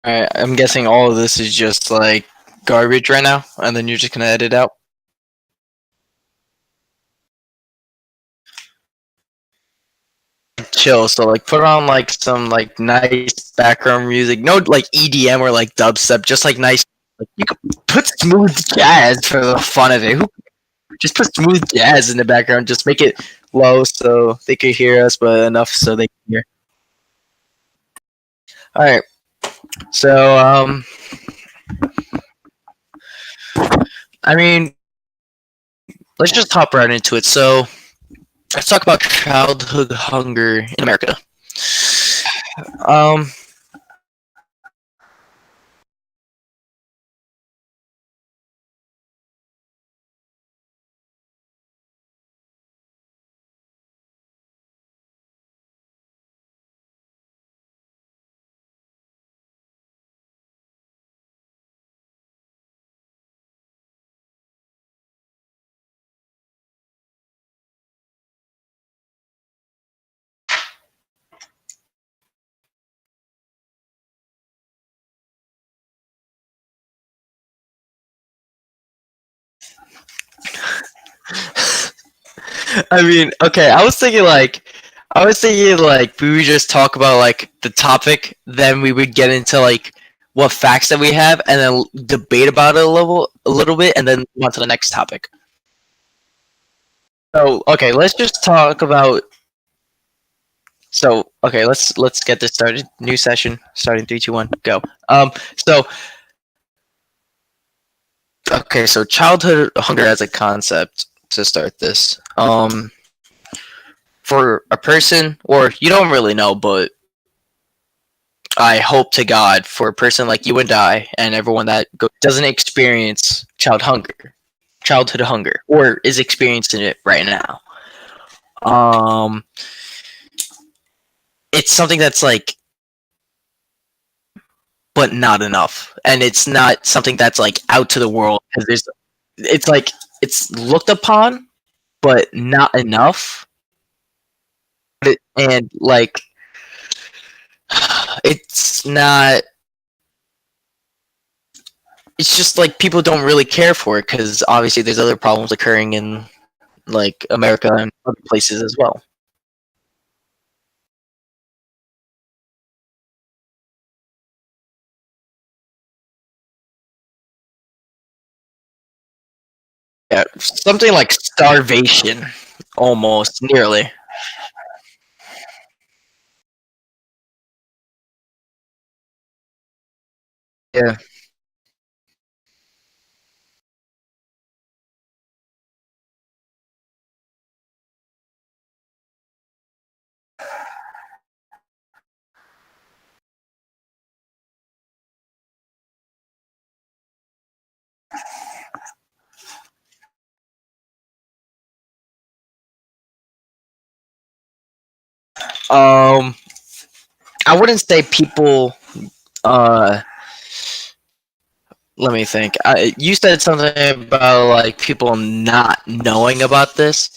Alright, I'm guessing all of this is just like garbage right now, and then you're just gonna edit out. Chill. So like, put on like some like nice background music. No like EDM or like dubstep. Just like nice. Like, you could put smooth jazz for the fun of it. Just put smooth jazz in the background. Just make it low so they could hear us, but enough so they can hear. All right. So I mean, let's just hop right into it. So let's talk about childhood hunger in America. Um, I mean, okay. I was thinking like we would just talk about like the topic, then we would get into like what facts that we have, and then debate about it a little bit, and then move on to the next topic. So, okay, let's just talk about. So, okay, let's get this started. New session, starting three, two, one, go. So okay, so childhood hunger as a concept to start this. For a person, or you don't really know, but I hope to God for a person like you and I and everyone that doesn't experience childhood hunger, or is experiencing it right now. Um, it's something that's like, but not enough, and it's not something that's like out to the world because it's like it's looked upon, but not enough, and like it's not it's just like people don't really care for it because obviously there's other problems occurring in like America and other places as well. Yeah, something like starvation, almost nearly. Yeah. Um, I wouldn't say people. Uh, Let me think. You said something about like people not knowing about this.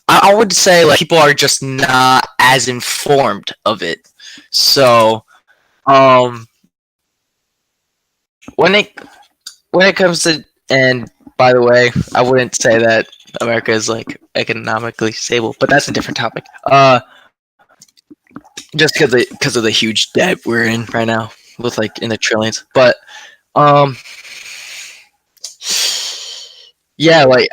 I would say like people are just not as informed of it. So, um, when it comes to, and by the way, I wouldn't say that America is like economically stable, but that's a different topic. Just because of the huge debt we're in right now with like in the trillions. But um, yeah, like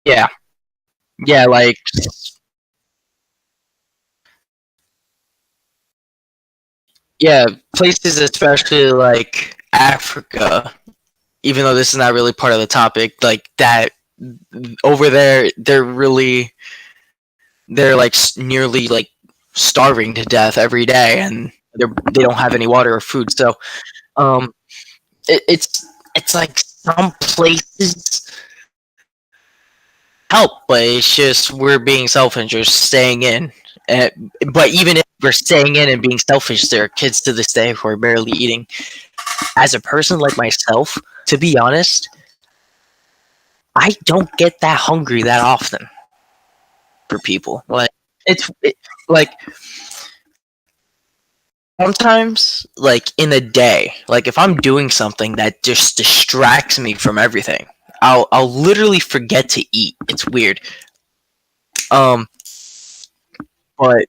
yeah, yeah, like yeah, places especially like Africa. Even though this is not really part of the topic, like that over there, they're like nearly like starving to death every day, and they don't have any water or food. So um, it's like some places help, but it's just we're being selfish and just staying in. But even if we're staying in and being selfish, there are kids to this day who are barely eating. As a person like myself, to be honest, I don't get that hungry that often for people. Like like sometimes like in a day, like if I'm doing something that just distracts me from everything, I'll literally forget to eat. It's weird. Um, but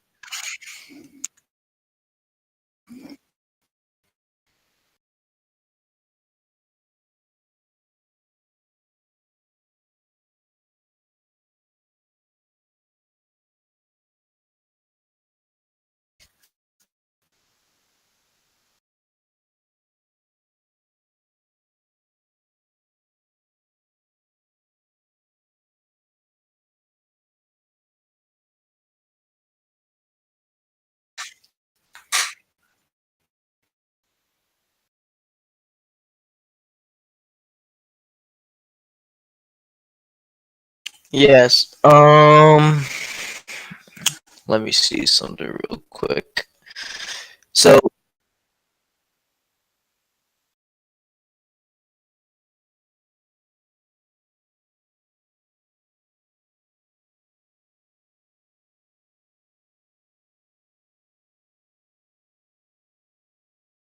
yes. Let me see something real quick. So,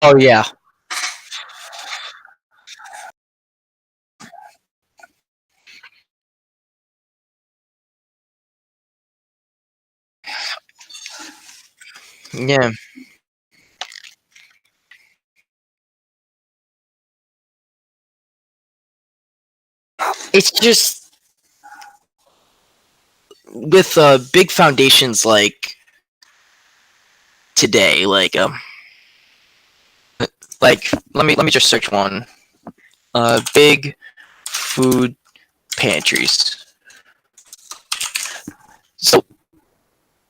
oh yeah, yeah. It's just with big foundations like today, like let me just search one. Big food pantries. So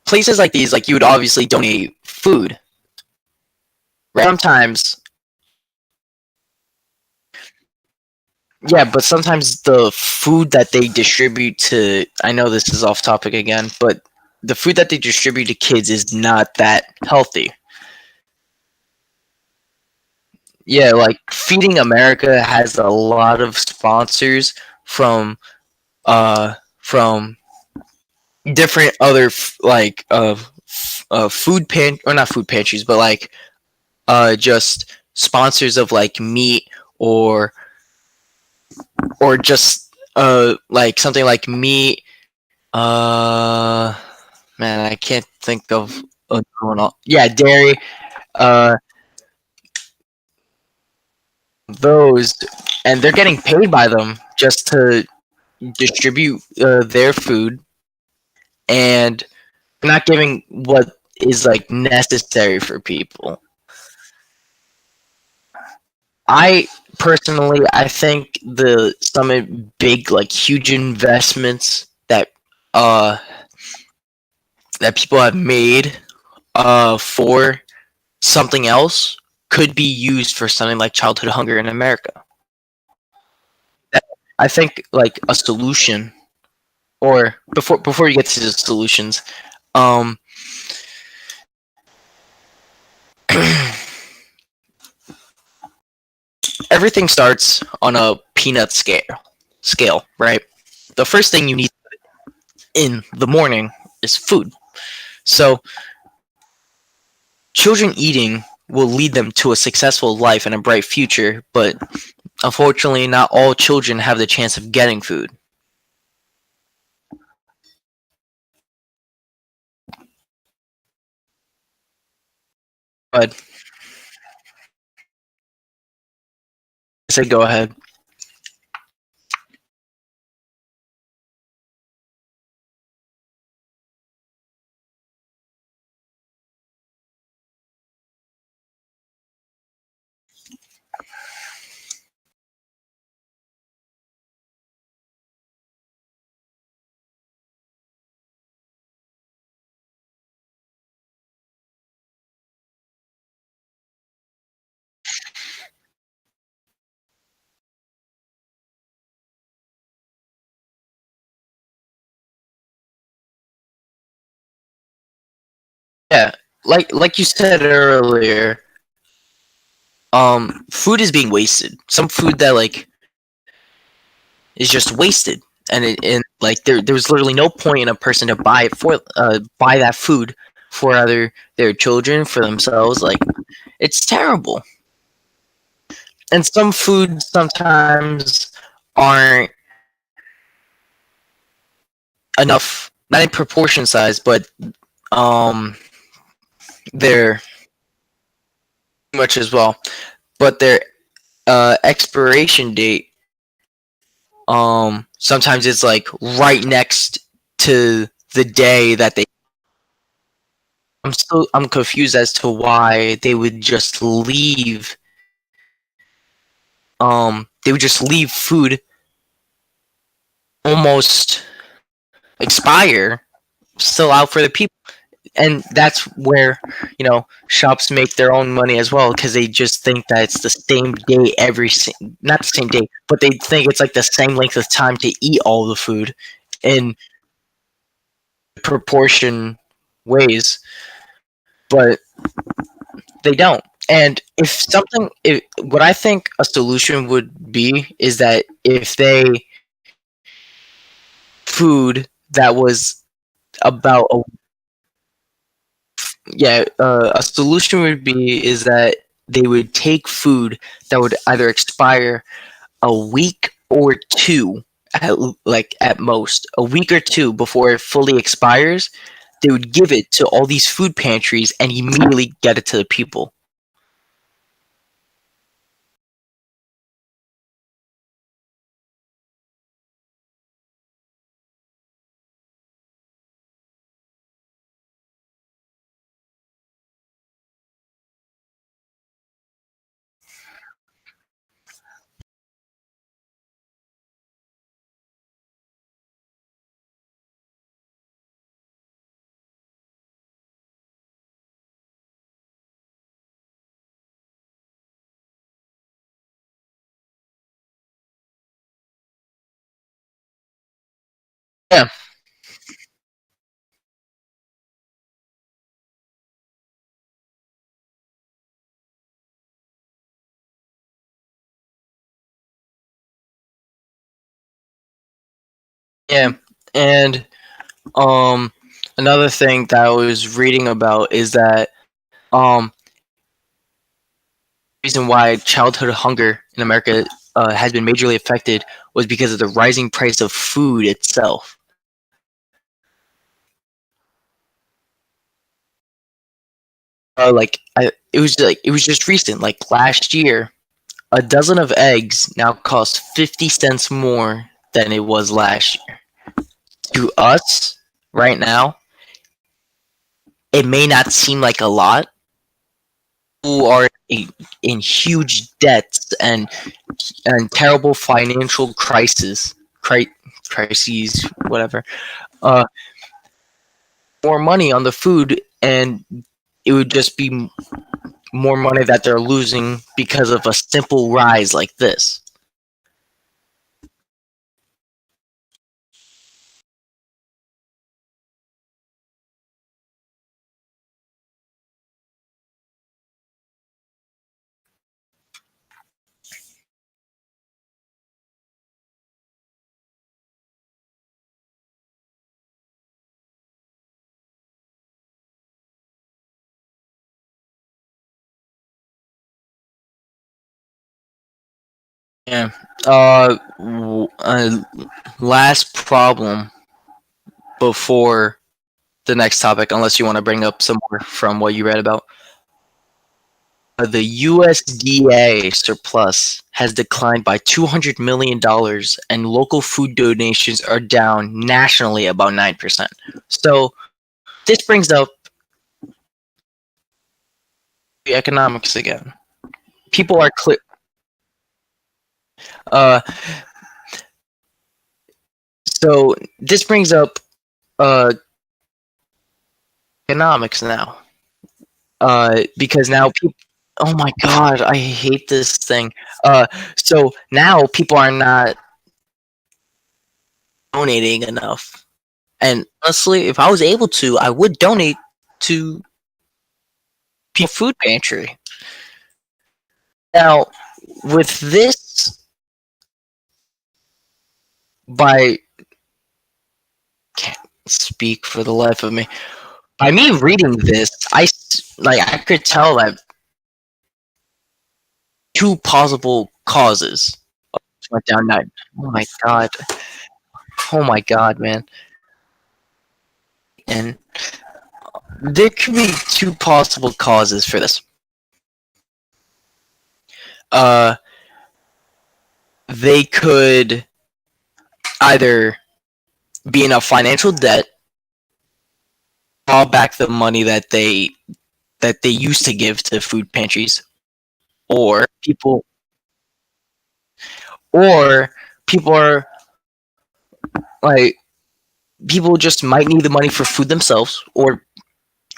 places like these, like you would obviously donate food. Right? Sometimes, yeah, but sometimes the food that they distribute to, I know this is off topic again, but the food that they distribute to kids is not that healthy. Yeah, like Feeding America has a lot of sponsors from from different other food pan or not food pantries, but like just sponsors of like meat or just like something like meat. Uh, man, I can't think of another one. Yeah, dairy. Uh, those, and they're getting paid by them just to distribute their food, and not giving what is like necessary for people. I personally, I think the some big like huge investments uh that people have made for something else could be used for something like childhood hunger in America. I think like a solution, or before you get to the solutions, um, everything starts on a peanut scale, right? The first thing you need in the morning is food. So children eating will lead them to a successful life and a bright future, but unfortunately, not all children have the chance of getting food. But I said, go ahead. Yeah, like you said earlier, food is being wasted. Some food that like is just wasted. and like there was literally no point in a person to buy that food for either their children, for themselves. Like, it's terrible. And some foods sometimes aren't enough, not in proportion size, but um they're much as well. But their expiration date, sometimes it's like right next to the day that they. I'm confused as to why they would just leave food almost expire still out for the people. And that's where, shops make their own money as well, because they just think that it's the same day not the same day, but they think it's like the same length of time to eat all the food in proportion ways, but they don't. And what I think a solution would be is that if they food that was about a yeah, a solution would be is that they would take food that would either expire a week or two, at most a week or two before it fully expires. They would give it to all these food pantries and immediately get it to the people. Yeah, yeah, and um, another thing that I was reading about is that um, reason why childhood hunger in America has been majorly affected was because of the rising price of food itself. It was just recent, like last year, a dozen of eggs now cost 50 cents more than it was last year. To us, right now, it may not seem like a lot. Who are in huge debts and terrible financial crises, whatever. Uh, more money on the food, and it would just be more money that they're losing because of a simple rise like this. Yeah. Last problem before the next topic, unless you want to bring up some more from what you read about. The USDA surplus has declined by $200 million, and local food donations are down nationally about 9%. So this brings up the economics again. People are clear. Uh, so this brings up uh, economics now. Because now people. Oh my god, I hate this thing. So now people are not donating enough. And honestly, if I was able to, I would donate to people food pantry. Now, with this, by speak for the life of me. By me reading this, I could tell that two possible causes went down nine. Oh my god. Oh my god, man. And there could be two possible causes for this. Uh, they could either be in a financial debt, draw back the money that they used to give to food pantries, or or people are like people just might need the money for food themselves, or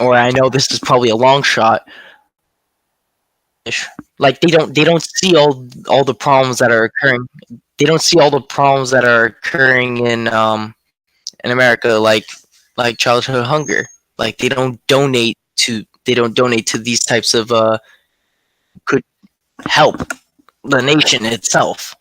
I know this is probably a long shot. Like they don't see all the problems that are occurring. They don't see all the problems that are occurring in America, like childhood hunger. Like they don't donate to these types of could help the nation itself.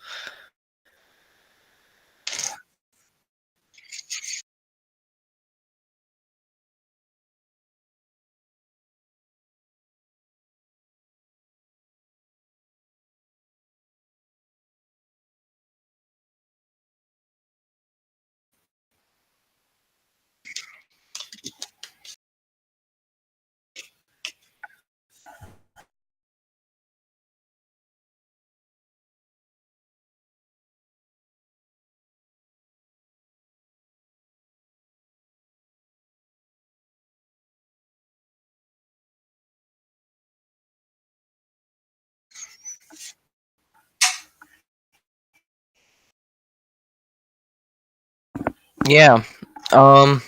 Yeah. Um.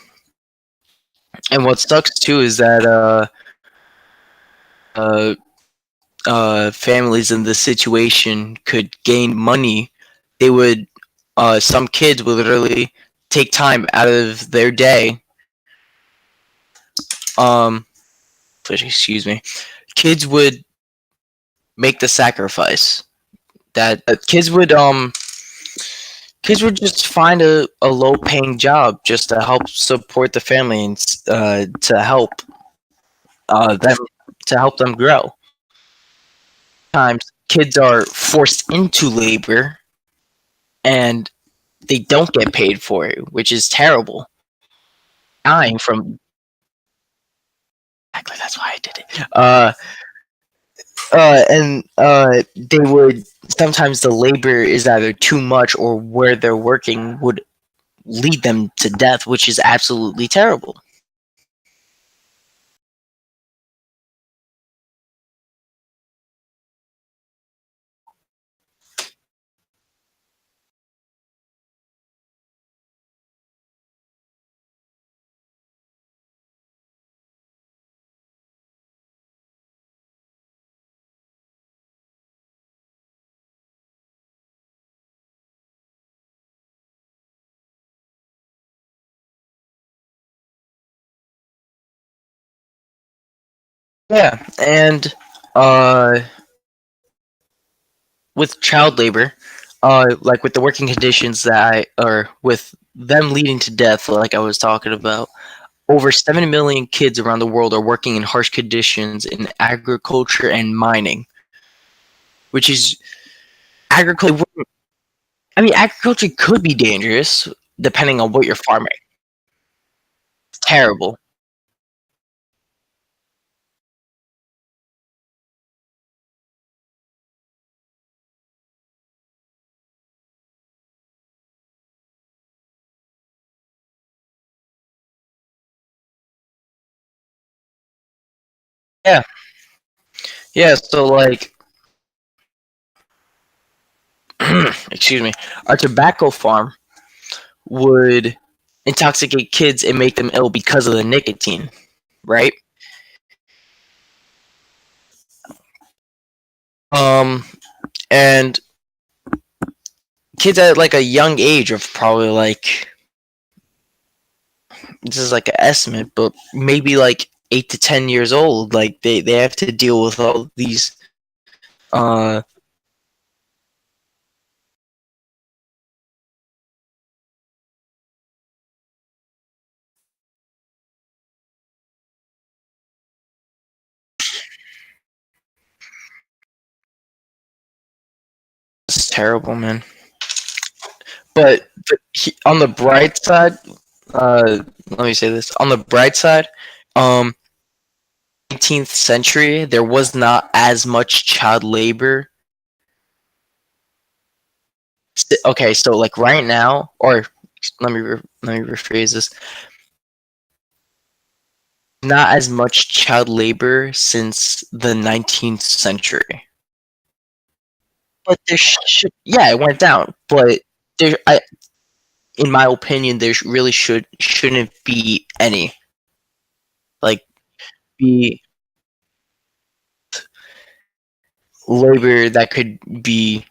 And what sucks too is that uh families in this situation could gain money. They would some kids would literally take time out of their day. Um. Excuse me. Kids would make the sacrifice that kids would just find a low paying job just to help support the family and them to help them grow. Times kids are forced into labor and they don't get paid for it, which is terrible. Dying from exactly that's why I did it. And they would sometimes the labor is either too much or where they're working would lead them to death, which is absolutely terrible. Yeah, and uh, with child labor, like with the working conditions or with them leading to death, like I was talking about, over 7 million kids around the world are working in harsh conditions in agriculture and mining, which is agriculture. I mean, agriculture could be dangerous depending on what you're farming. It's terrible. Yeah, yeah. So like, excuse me, a tobacco farm would intoxicate kids and make them ill because of the nicotine, right? Um, and kids at like a young age of probably like this is like an estimate, but maybe like 8 to 10 years old, like they have to deal with all these uh It's terrible, man. But on the bright side, let me say this. On the bright side, um, 19th century, there was not as much child labor. Okay, so like right now, or let me rephrase this. Not as much child labor since the 19th century. But there should, yeah, it went down. But there, in my opinion, there really shouldn't be any like be labor that could be,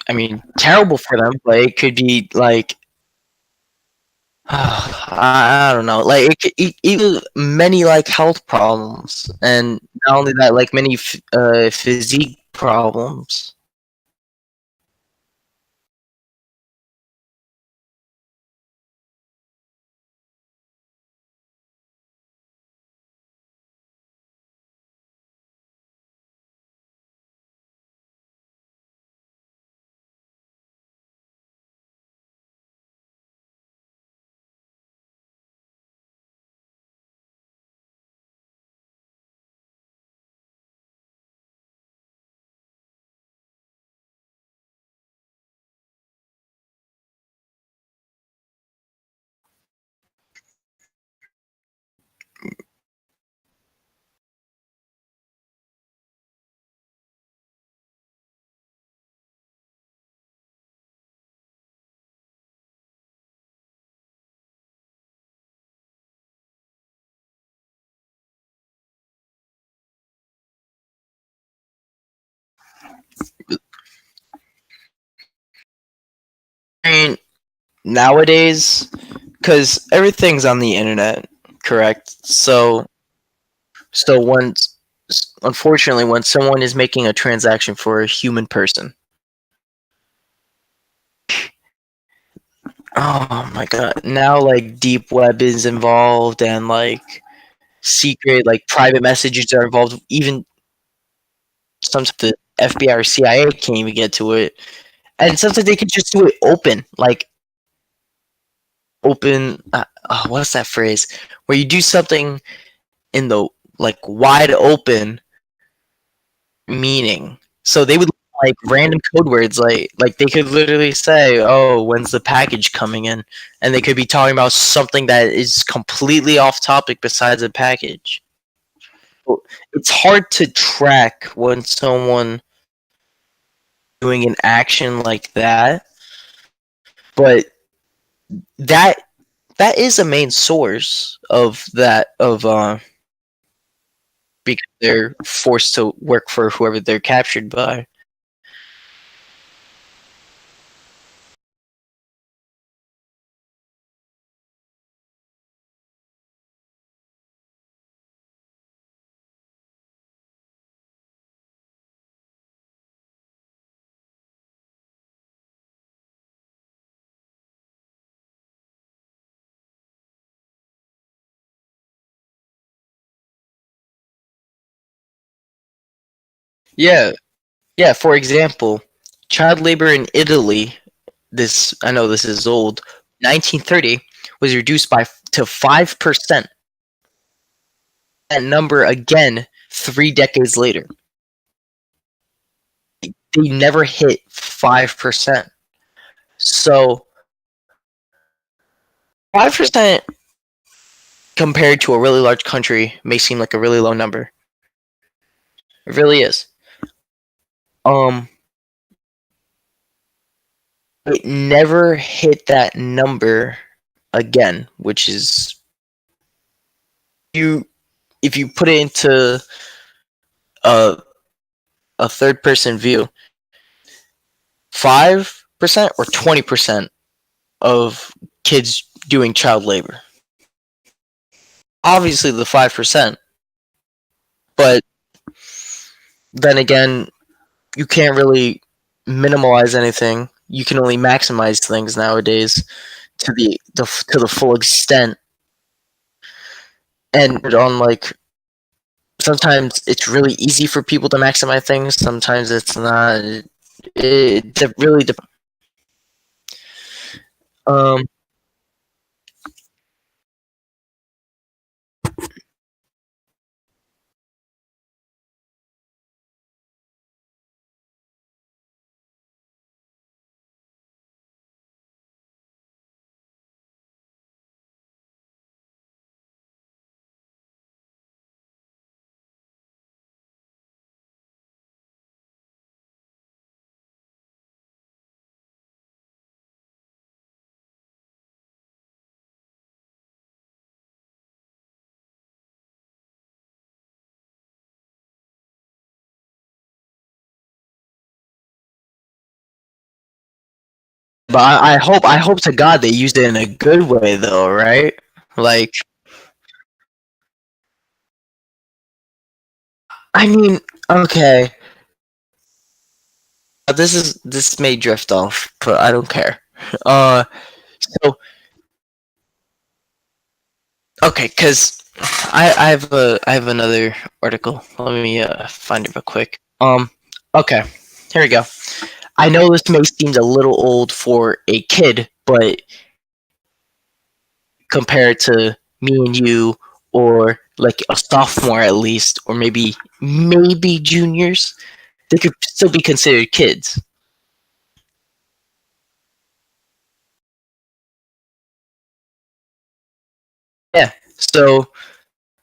I mean, terrible for them, but it could be like I don't know, like many like health problems, and not only that, like many physique problems. I mean, nowadays, because everything's on the internet, correct? So once, unfortunately, when someone is making a transaction for a human person, oh my god, now like deep web is involved, and like secret, like private messages are involved. Even sometimes the FBI or CIA can't even get to it, and sometimes they can just do it open, like open. What's that phrase? Where you do something in the like wide open meaning. So they would like random code words, like they could literally say, "Oh, when's the package coming in?" And they could be talking about something that is completely off topic besides a package. It's hard to track when someone doing an action like that, but that that is a main source of that of because they're forced to work for whoever they're captured by. Yeah, yeah. For example, child labor in Italy. This I know this is old. 1930 was reduced by to 5%. That number again 3 decades later. They never hit 5%. So 5% compared to a really large country may seem like a really low number. It really is. Um, it never hit that number again, which is you if you put it into a a third person view, 5% or 20% of kids doing child labor. Obviously, the 5%, but then again, you can't really minimalize anything. You can only maximize things nowadays to the full extent. And on like sometimes it's really easy for people to maximize things. Sometimes it's not. It really depends. Um, but I hope to God they used it in a good way though, right? Like, I mean, okay, this may drift off, but I don't care. So okay, because I have another article. Let me find it real quick. Okay, here we go. I know this may seem a little old for a kid, but compared to me and you, or like a sophomore at least, or maybe juniors, they could still be considered kids. Yeah. So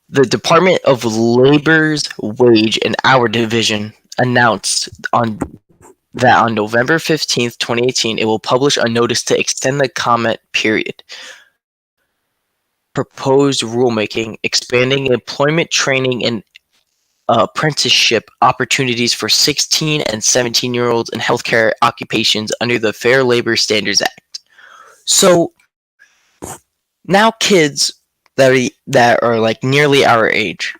the Department of Labor's Wage and Hour Division announced on November 15th, 2018, it will publish a notice to extend the comment period. Proposed rulemaking expanding employment training and apprenticeship opportunities for 16 and 17-year-olds in healthcare occupations under the Fair Labor Standards Act. So now kids that are like nearly our age,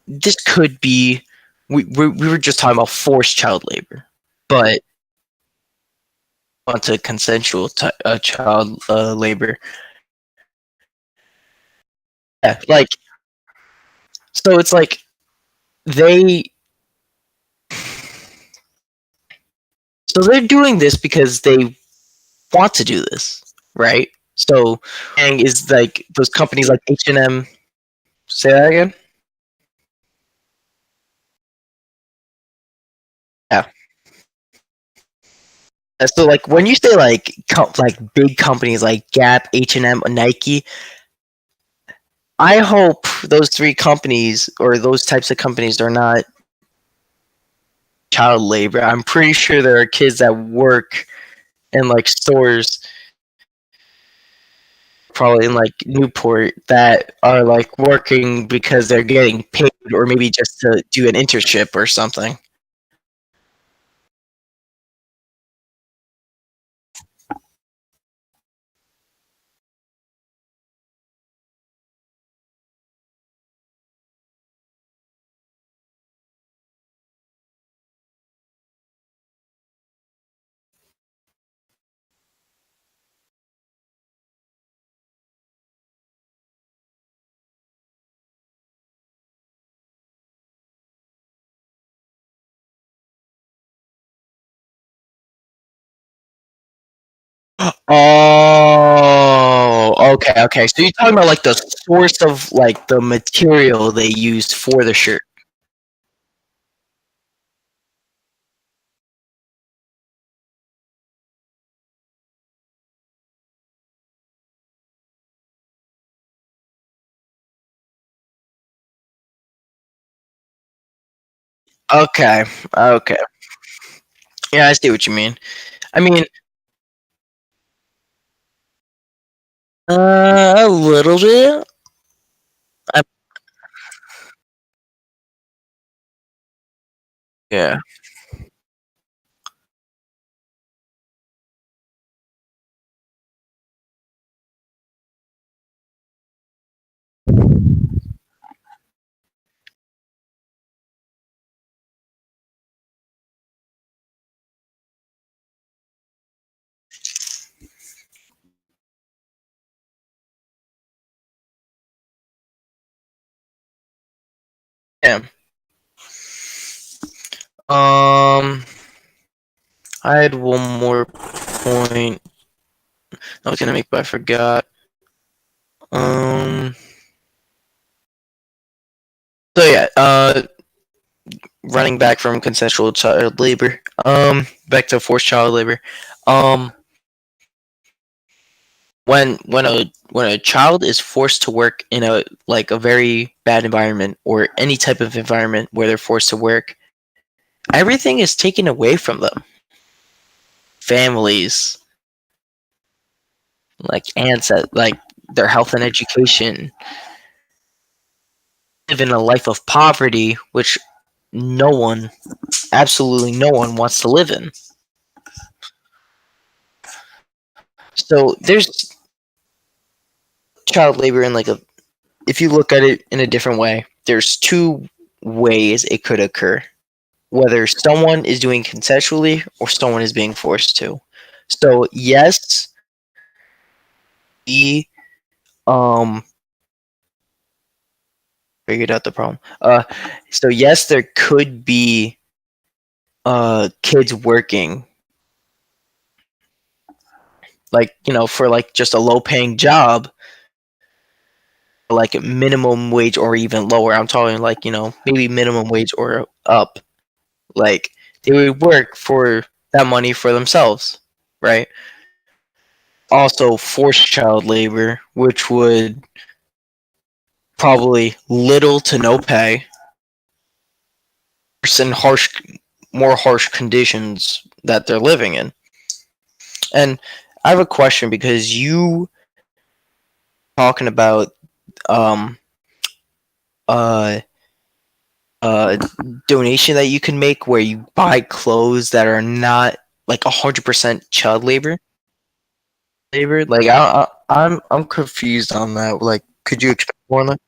this could be we were just talking about forced child labor, but onto consensual child labor. Yeah, like so it's like they so they're doing this because they want to do this, right? So, and is like those companies like H&M. Say that again. Yeah. So like when you say like like big companies like Gap, H&M, Nike, I hope those three companies or those types of companies are not child labor. I'm pretty sure there are kids that work in like stores, probably in like Newport, that are like working because they're getting paid, or maybe just to do an internship or something. Oh, okay, okay. So you're talking about like the source of like the material they used for the shirt. Okay, okay. Yeah, I see what you mean. I mean, a little bit. I, yeah. Yeah. Um, I had one more point I was gonna make, but I forgot. Um. So yeah. Running back from consensual child labor. Back to forced child labor. Um. When a child is forced to work in a like a very bad environment or any type of environment where they're forced to work, everything is taken away from them. Families, like ancestors, like their health and education, live in a life of poverty, which no one, absolutely no one, wants to live in. So there's child labor in like a, if you look at it in a different way, there's two ways it could occur. Whether someone is doing consensually or someone is being forced to. So yes, the um figured out the problem. So yes, there could be kids working like for like just a low paying job, like minimum wage or even lower. I'm talking like maybe minimum wage or up. Like they would work for that money for themselves, right? Also forced child labor, which would probably little to no pay, and more harsh conditions that they're living in. And I have a question because you talking about um uh uh donation that you can make where you buy clothes that are not like 100% child labor. Like I'm confused on that. Like, could you explain more on that?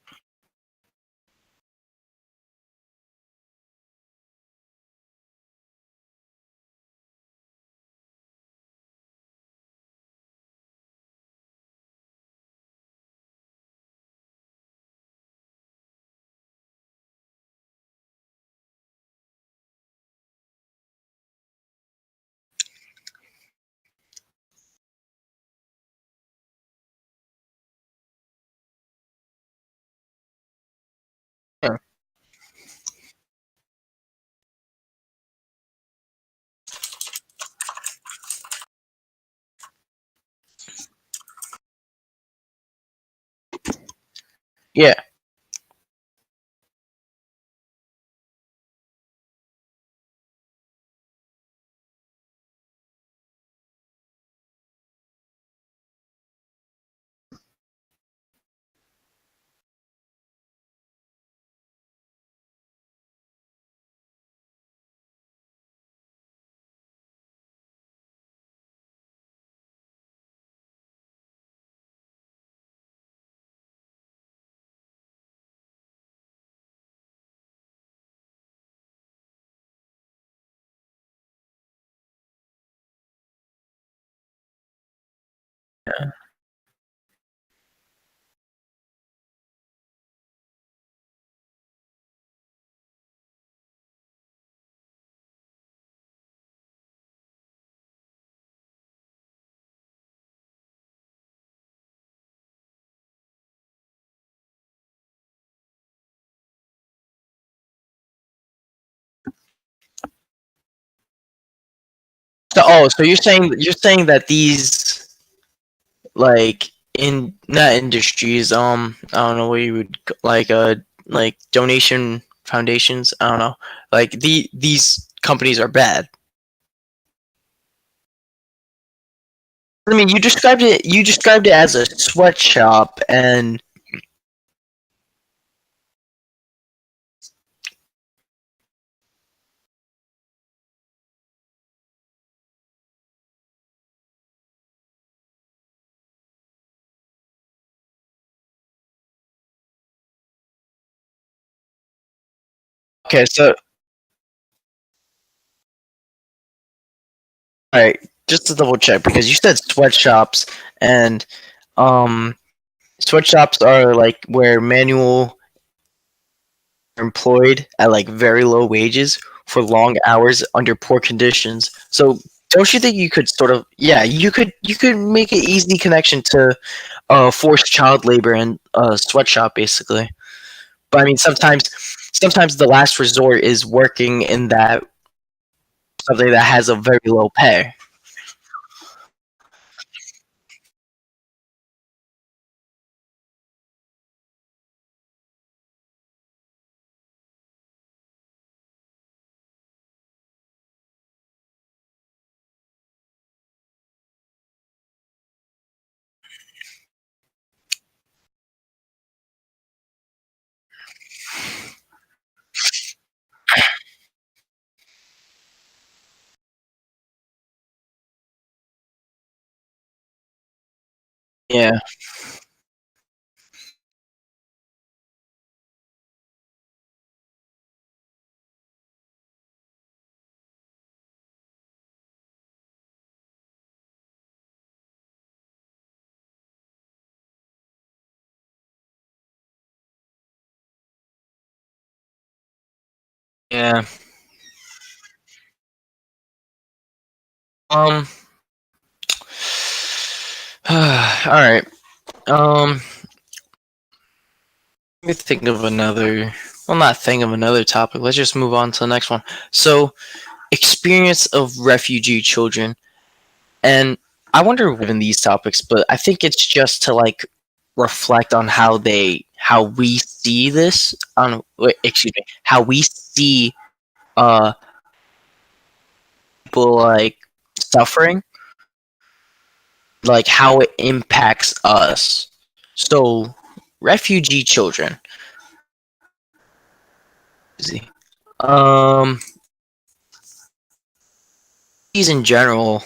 Yeah. Yeah. So you're saying that these like in not industries, I don't know what you would like donation foundations, I don't know, like these companies are bad. I mean, you described it as a sweatshop, and okay, so all right, just to double check because you said sweatshops, and um sweatshops are like where manual employed at like very low wages for long hours under poor conditions. So don't you think you could sort of, yeah, you could make an easy connection to forced child labor and sweatshop basically. But I mean sometimes the last resort is working in that something that has a very low pay. Yeah. Yeah. Um all right. Um Let me think of another. Well, not think of another topic. Let's just move on to the next one. So, experience of refugee children, and I wonder in these topics, but I think it's just to like reflect on how we see this on. Wait, excuse me, how we see uh people like suffering, like how it impacts us. So, refugee children. Easy. Um, these in general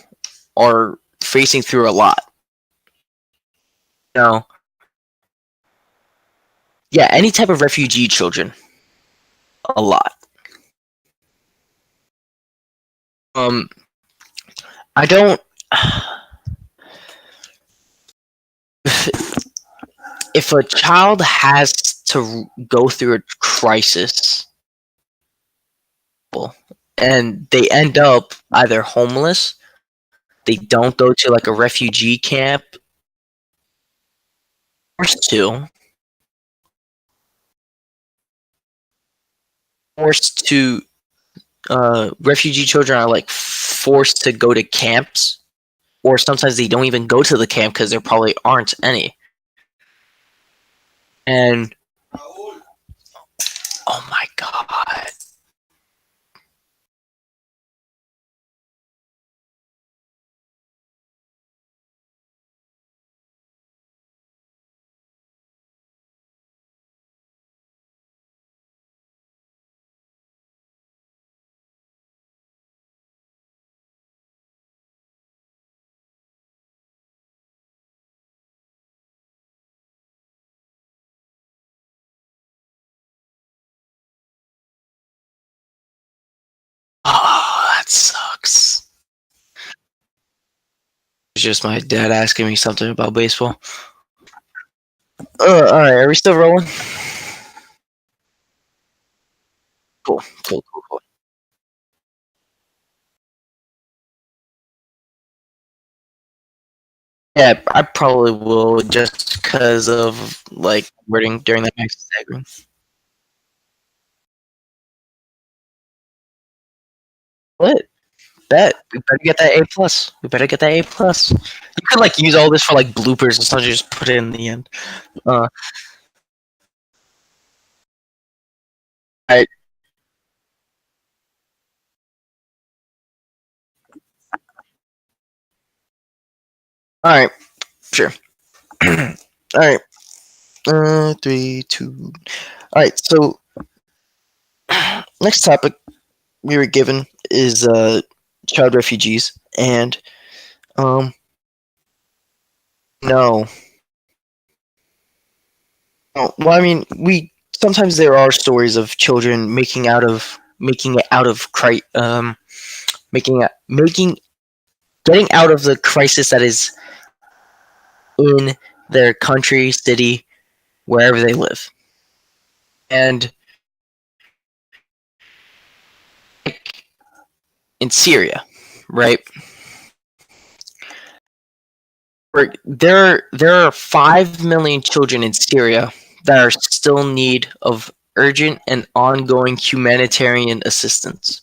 are facing through a lot. No. Yeah, any type of refugee children. A lot. Um, I don't. If a child has to go through a crisis and they end up either homeless, they don't go to like a refugee camp, forced to, forced to, refugee children are like forced to go to camps, or sometimes they don't even go to the camp because there probably aren't any. And oh my god. Oh, that sucks. It's just my dad asking me something about baseball. All right, are we still rolling? Cool, cool, cool, cool. Yeah, I probably will just because of like wording during the next segment. What? Bet we better get that A plus. We better get that A plus. You could like use all this for like bloopers and stuff. Just put it in the end. All right, all right, sure. All right, 3, 2. All right, so next topic we were given is child refugees, and um, no, oh, well, I mean, we sometimes there are stories of children making it out of making getting out of the crisis that is in their country, city, wherever they live. And in Syria, right? There are 5 million children in Syria that are still in need of urgent and ongoing humanitarian assistance.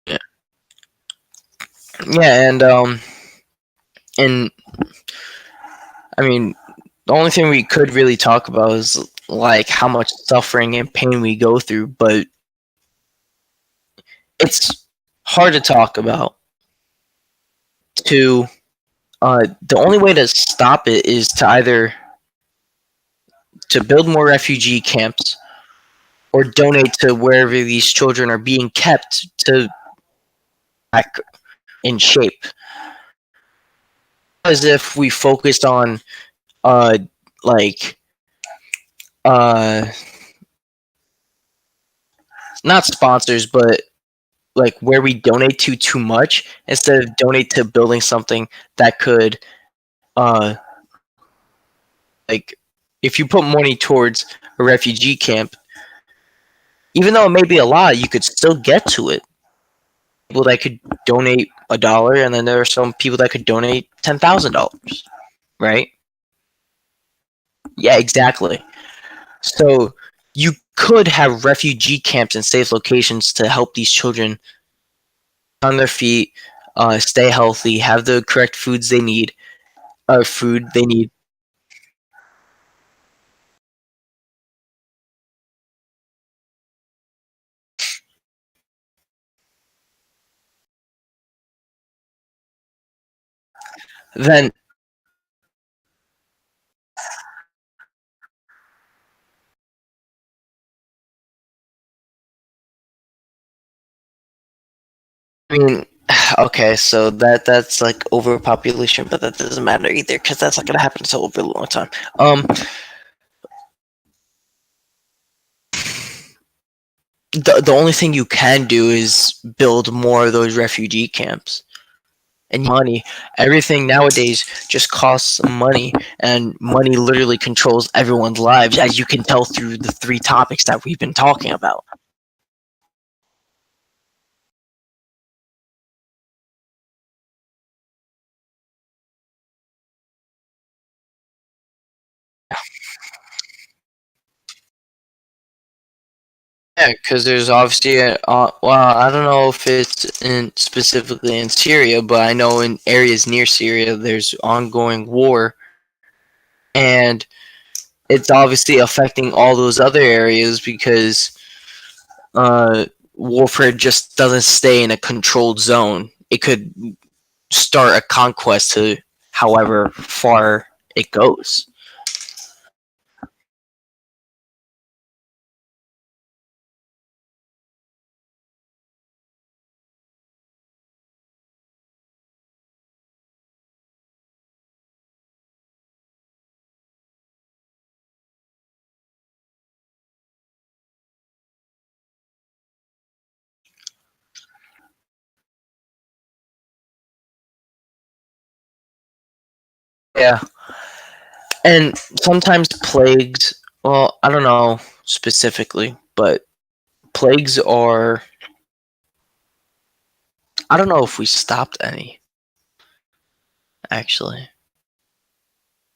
Yeah, yeah, and I mean, the only thing we could really talk about is like how much suffering and pain we go through, but it's hard to talk about. To The only way to stop it is to either to build more refugee camps or donate to wherever these children are being kept to back in shape. As if we focused on uh like uh not sponsors, but like where we donate to too much instead of donate to building something that could uh like if you put money towards a refugee camp, even though it may be a lot, you could still get to it. People that could donate $1, and then there are some people that could donate $10,000, right? Yeah, exactly. So you could have refugee camps in safe locations to help these children on their feet, stay healthy, have the correct foods they need, food they need. Then, I mean, okay, so that's like overpopulation, but that doesn't matter either because that's not gonna happen until a really long time. The only thing you can do is build more of those refugee camps and money. Everything nowadays just costs money, and money literally controls everyone's lives, as you can tell through the three topics that we've been talking about. Yeah, because there's obviously well, I don't know if it's in specifically in Syria, but I know in areas near Syria there's ongoing war, and it's obviously affecting all those other areas because warfare just doesn't stay in a controlled zone. It could start a conquest to however far it goes. Yeah, and sometimes plagues. Well, I don't know specifically, but plagues are. I don't know if we stopped any actually.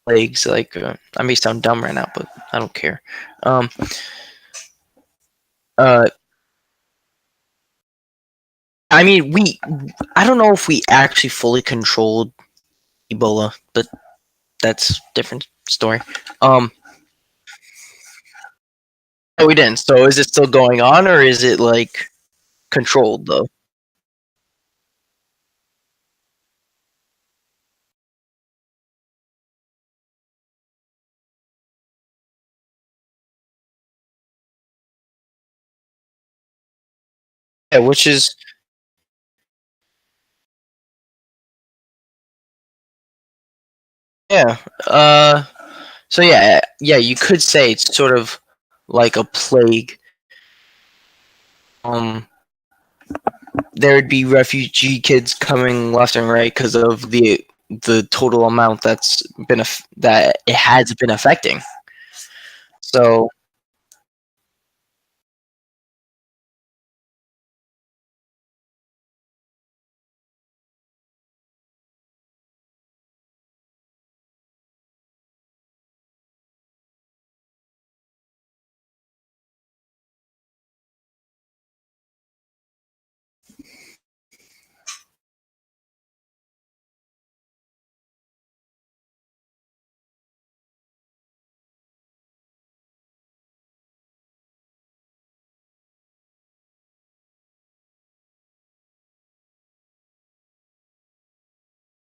Plagues like I may sound dumb right now, but I don't care. Um, uh, I mean, we. I don't know if we actually fully controlled Ebola, but that's a different story. Um, no, we didn't. So is it still going on, or is it like controlled though? Yeah, which is yeah. So yeah, yeah, you could say it's sort of like a plague, um there would be refugee kids coming left and right because of the total amount that it has been affecting. So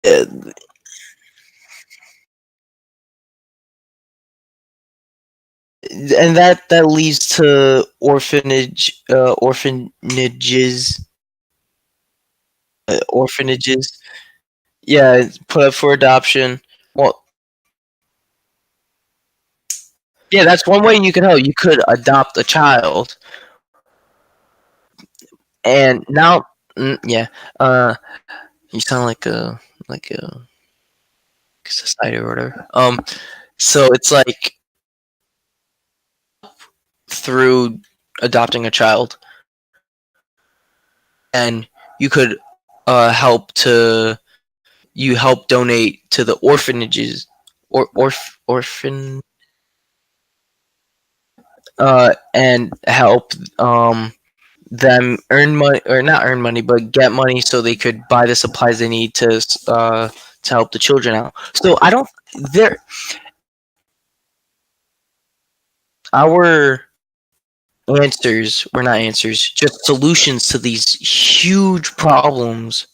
uh, and that leads to orphanages. Yeah, put up for adoption. Well, yeah, that's one way you could help. You could adopt a child, and now, yeah, uh, you sound like a society or whatever. So it's like through adopting a child, and you could help to you help donate to the orphanages orphan and help them earn money or not earn money but get money so they could buy the supplies they need to help the children out. So I don't there our answers were not answers, just solutions to these huge problems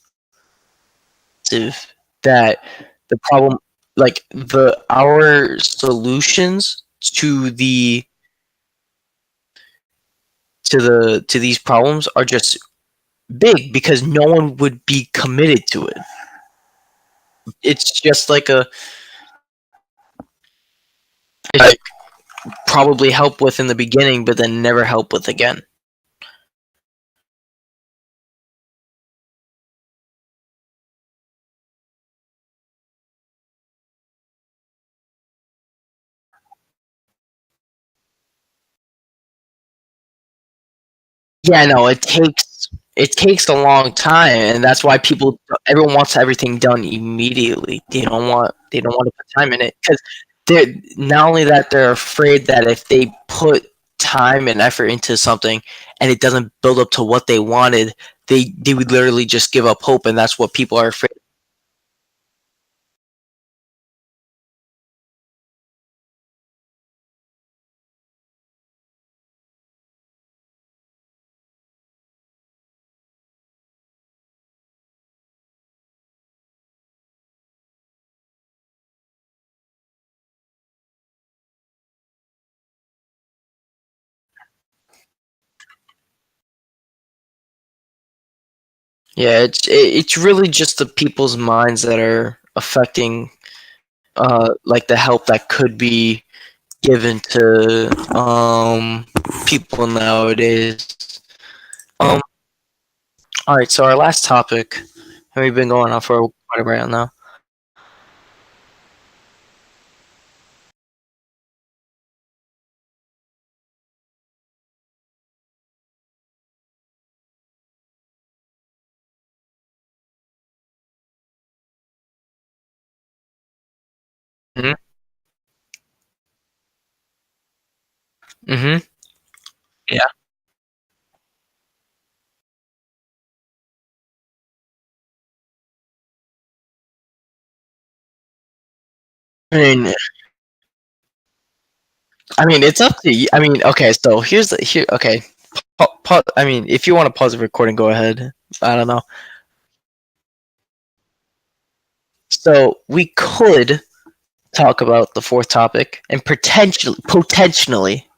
if that the problem like the our solutions to these problems are just big because no one would be committed to it. It's just like a like probably help with in the beginning, but then never help with again. Yeah, no, it takes a long time, and that's why everyone wants everything done immediately. They don't want to put time in it because they're not only that they're afraid that if they put time and effort into something and it doesn't build up to what they wanted, they would literally just give up hope, and that's what people are afraid. Yeah, it's really just the people's minds that are affecting like the help that could be given to people nowadays. Um, all right, so our last topic, and we've been going on for quite a while now. Hmm. Hmm. Yeah. I mean, it's up to you. I mean, okay, so here. Okay, I mean, if you want to pause the recording, go ahead. I don't know. So we could talk about the fourth topic and potentially,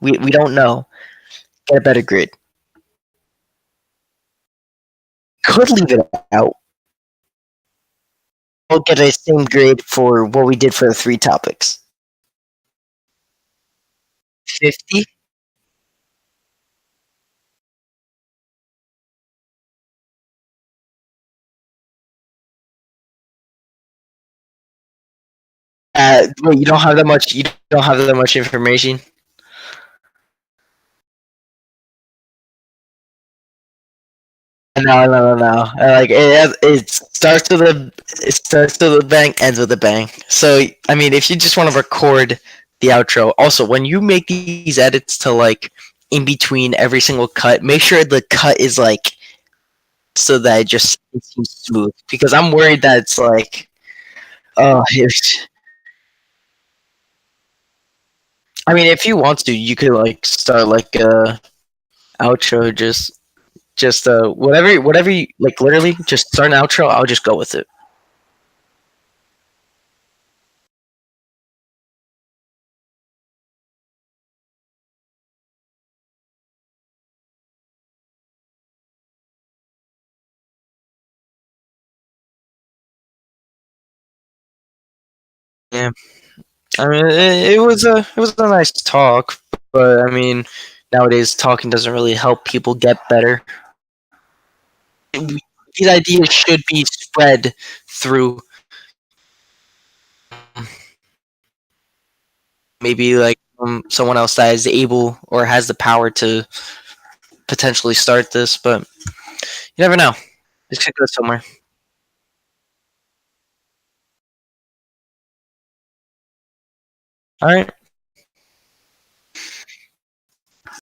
we don't know, get a better grade. Could leave it out. We'll get a same grade for what we did for the three topics. 50. wait, you don't have that much. You don't have that much information. No, no, no, no. Like it starts with a bang, ends with a bang. So I mean, if you just want to record the outro, also when you make these edits to like in between every single cut, make sure the cut is like so that it seems smooth. Because I'm worried that it's like, oh, I mean, if you want to, you could like start like a outro, just whatever you like. Literally, just start an outro. I'll just go with it. Yeah. I mean, it was a nice talk, but I mean, nowadays talking doesn't really help people get better. These ideas should be spread through maybe like someone else that is able or has the power to potentially start this, but you never know. This could go somewhere. All right.